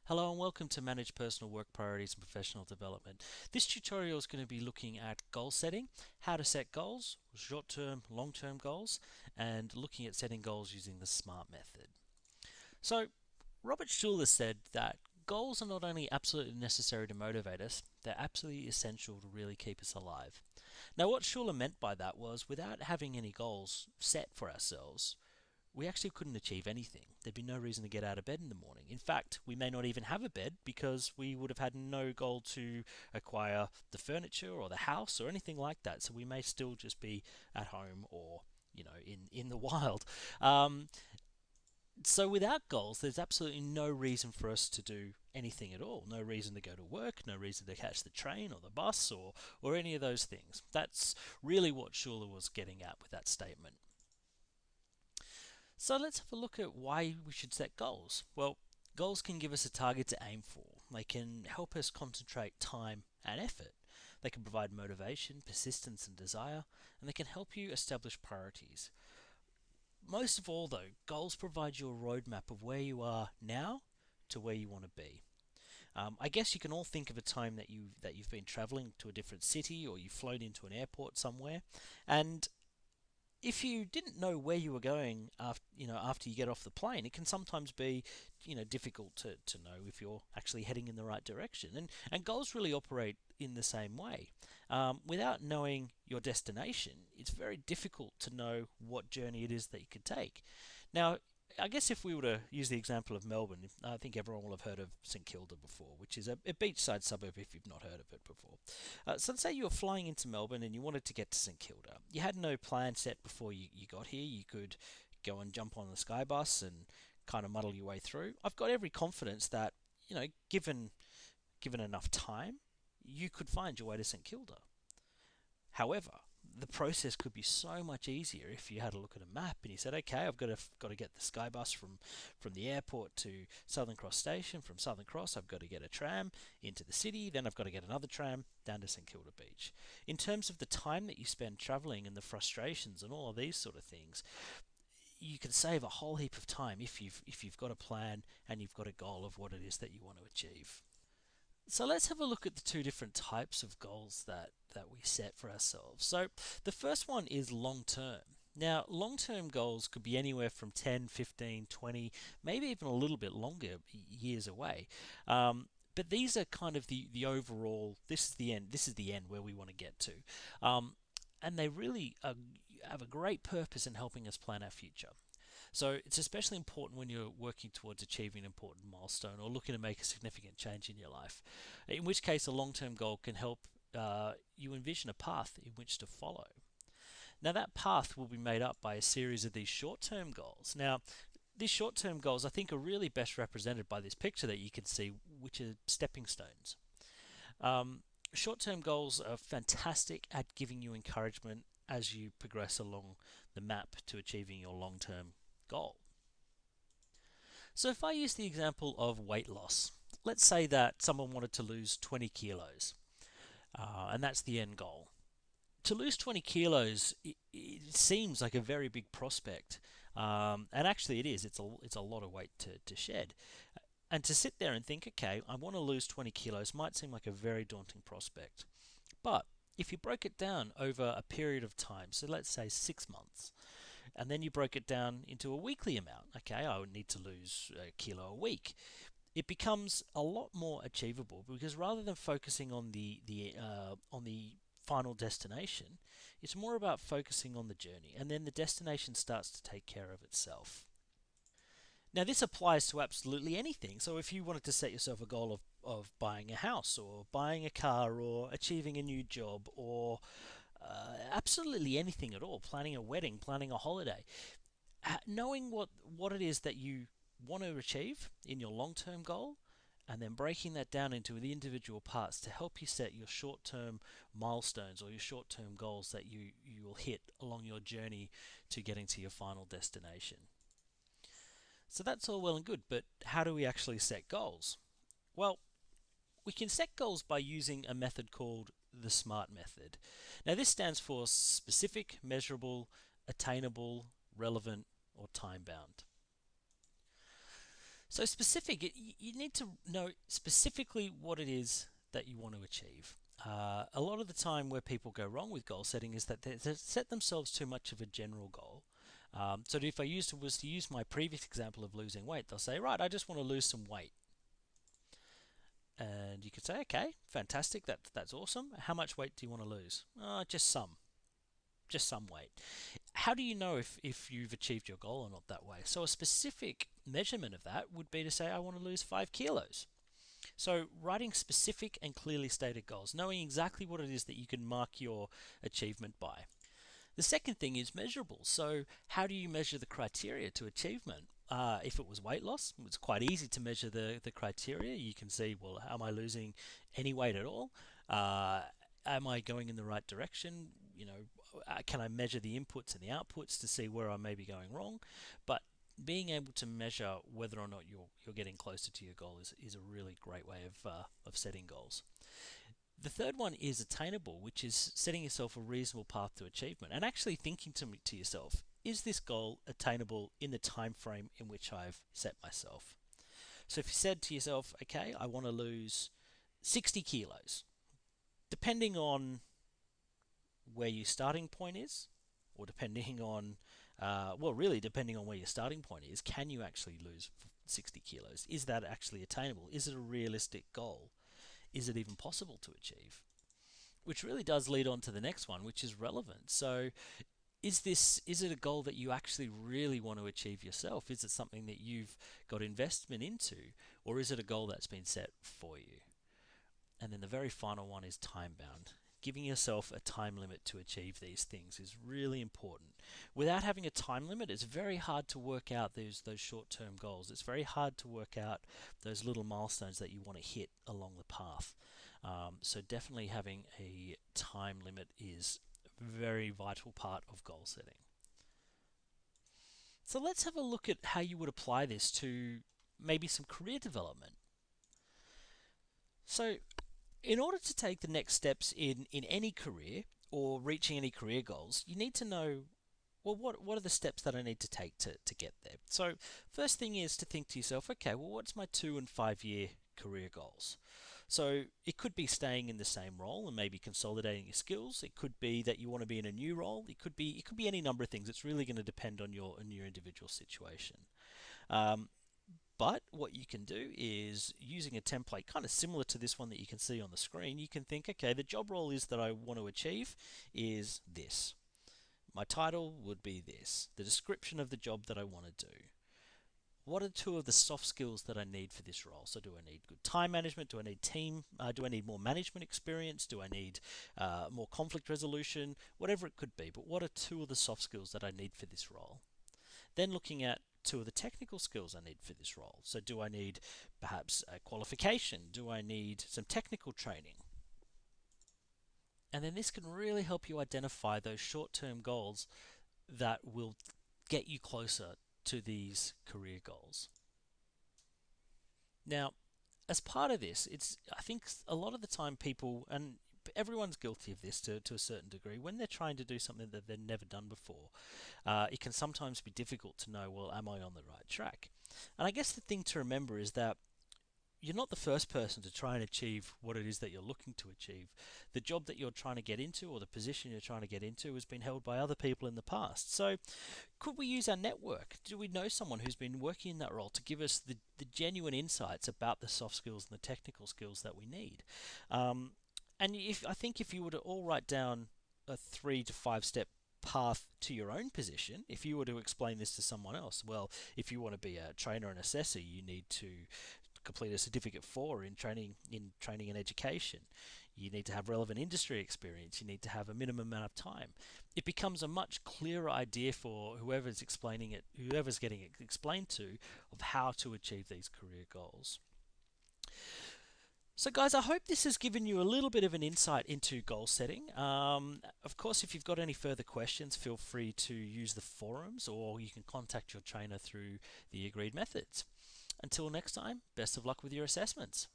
Hello and welcome to Manage Personal Work Priorities and Professional Development. This tutorial is going to be looking at goal setting, how to set goals, short-term, long-term goals, and looking at setting goals using the SMART method. So, Robert Schuller said that goals are not only absolutely necessary to motivate us, they're absolutely essential to really keep us alive. Now, what Schuller meant by that was without having any goals set for ourselves, we actually couldn't achieve anything. There'd be no reason to get out of bed in the morning. In fact, we may not even have a bed because we would have had no goal to acquire the furniture or the house or anything like that. So we may still just be at home or in the wild. So without goals, there's absolutely no reason for us to do anything at all. No reason to go to work, no reason to catch the train or the bus or any of those things. That's really what Schuller was getting at with that statement. So let's have a look at why we should set goals. Well, goals can give us a target to aim for. They can help us concentrate time and effort. They can provide motivation, persistence, and desire, and they can help you establish priorities. Most of all, though, goals provide you a roadmap of where you are now to where you want to be. I guess you can all think of a time that you've been traveling to a different city or you've flown into an airport somewhere, and if you didn't know where you were going after you get off the plane, it can sometimes be difficult to know if you're actually heading in the right direction. And goals really operate in the same way. Without knowing your destination, it's very difficult to know what journey it is that you could take. Now, I guess if we were to use the example of Melbourne, I think everyone will have heard of St Kilda before, which is a beachside suburb if you've not heard of it before. So let's say you were flying into Melbourne and you wanted to get to St Kilda. You had no plan set before you got here. You could go and jump on the sky bus and kind of muddle your way through. I've got every confidence that, given enough time, you could find your way to St Kilda. However, the process could be so much easier if you had a look at a map and you said, okay, I've got to get the sky bus from the airport to Southern Cross Station. From Southern Cross, I've got to get a tram into the city. Then I've got to get another tram down to St Kilda Beach. In terms of the time that you spend travelling and the frustrations and all of these sort of things, you can save a whole heap of time if you've got a plan and you've got a goal of what it is that you want to achieve. So let's have a look at the two different types of goals that we set for ourselves. So the first one is long term. Now, long term goals could be anywhere from 10, 15, 20, maybe even a little bit longer years away. But these are kind of the overall, this is the end where we want to get to. And they really have a great purpose in helping us plan our future. So it's especially important when you're working towards achieving an important milestone or looking to make a significant change in your life. In which case, a long-term goal can help you envision a path in which to follow. Now, that path will be made up by a series of these short-term goals. Now, these short-term goals, I think, are really best represented by this picture that you can see, which are stepping stones. Short-term goals are fantastic at giving you encouragement as you progress along the map to achieving your long-term goal. So if I use the example of weight loss, let's say that someone wanted to lose 20 kilos, and that's the end goal. To lose 20 kilos, it seems like a very big prospect, and actually it is. It's a lot of weight to shed. And to sit there and think, okay, I want to lose 20 kilos might seem like a very daunting prospect. But if you broke it down over a period of time, so let's say 6 months, and then you broke it down into a weekly amount. Okay, I would need to lose a kilo a week. It becomes a lot more achievable because rather than focusing on the final destination, it's more about focusing on the journey, and then the destination starts to take care of itself. Now, this applies to absolutely anything. So, if you wanted to set yourself a goal of buying a house or buying a car or achieving a new job or absolutely anything at all, planning a wedding, planning a holiday, knowing what it is that you want to achieve in your long-term goal and then breaking that down into the individual parts to help you set your short-term milestones or your short-term goals that you will hit along your journey to getting to your final destination. So that's all well and good, but how do we actually set goals? Well, we can set goals by using a method called the SMART method. Now, this stands for specific, measurable, attainable, relevant, or time bound. So specific, you need to know specifically what it is that you want to achieve. A lot of the time where people go wrong with goal setting is that they set themselves too much of a general goal. So if I was to use my previous example of losing weight, they'll say, right, I just want to lose some weight. And you could say, okay, fantastic, that's awesome. How much weight do you want to lose? Just some weight. How do you know if you've achieved your goal or not that way? So a specific measurement of that would be to say, I want to lose 5 kilos. So writing specific and clearly stated goals, knowing exactly what it is that you can mark your achievement by. The second thing is measurable. So how do you measure the criteria to achievement? If it was weight loss, it's quite easy to measure the criteria. You can see, well, am I losing any weight at all? Am I going in the right direction? Can I measure the inputs and the outputs to see where I may be going wrong? But being able to measure whether or not you're getting closer to your goal is a really great way of setting goals. The third one is attainable, which is setting yourself a reasonable path to achievement and actually thinking to yourself, is this goal attainable in the time frame in which I've set myself? So if you said to yourself, okay, I want to lose 60 kilos, depending on where your starting point is, or depending on, really depending on where your starting point is, can you actually lose 60 kilos? Is that actually attainable? Is it a realistic goal? Is it even possible to achieve? Which really does lead on to the next one, which is relevant. So is it a goal that you actually really want to achieve yourself? Is it something that you've got investment into, or is it a goal that's been set for you? And then the very final one is time bound. Giving yourself a time limit to achieve these things is really important. Without having a time limit, it's very hard to work out those short-term goals. It's very hard to work out those little milestones that you want to hit along the path. So definitely having a time limit is a very vital part of goal setting. So let's have a look at how you would apply this to maybe some career development. So in order to take the next steps in any career or reaching any career goals, you need to know, well, what are the steps that I need to take to get there? So first thing is to think to yourself, okay, well, what's my 2 and 5 year career goals? So it could be staying in the same role and maybe consolidating your skills. It could be that you want to be in a new role. It could be any number of things. It's really going to depend on your individual situation. But what you can do is, using a template kind of similar to this one that you can see on the screen, you can think, okay, the job role is that I want to achieve is this. My title would be this. The description of the job that I want to do. What are 2 of the soft skills that I need for this role? So do I need good time management? Do I need team? Do I need more management experience? Do I need more conflict resolution? Whatever it could be. But what are 2 of the soft skills that I need for this role? Then looking at 2 of the technical skills I need for this role. So do I need perhaps a qualification? Do I need some technical training? And then this can really help you identify those short-term goals that will get you closer to these career goals. Now, as part of this, I think a lot of the time people, and everyone's guilty of this to a certain degree, when they're trying to do something that they've never done before, it can sometimes be difficult to know, well, am I on the right track? And I guess the thing to remember is that you're not the first person to try and achieve what it is that you're looking to achieve. The job that you're trying to get into, or the position you're trying to get into, has been held by other people in the past. So could we use our network? Do we know someone who's been working in that role to give us the genuine insights about the soft skills and the technical skills that we need? And I think if you were to all write down a 3 to 5 step path to your own position, if you were to explain this to someone else, well, if you want to be a trainer and assessor, you need to complete a certificate 4 in training and education. You need to have relevant industry experience. You need to have a minimum amount of time. It becomes a much clearer idea for whoever's explaining it, whoever's getting it explained to, of how to achieve these career goals. So guys, I hope this has given you a little bit of an insight into goal setting. Of course, if you've got any further questions, feel free to use the forums, or you can contact your trainer through the agreed methods. Until next time, best of luck with your assessments.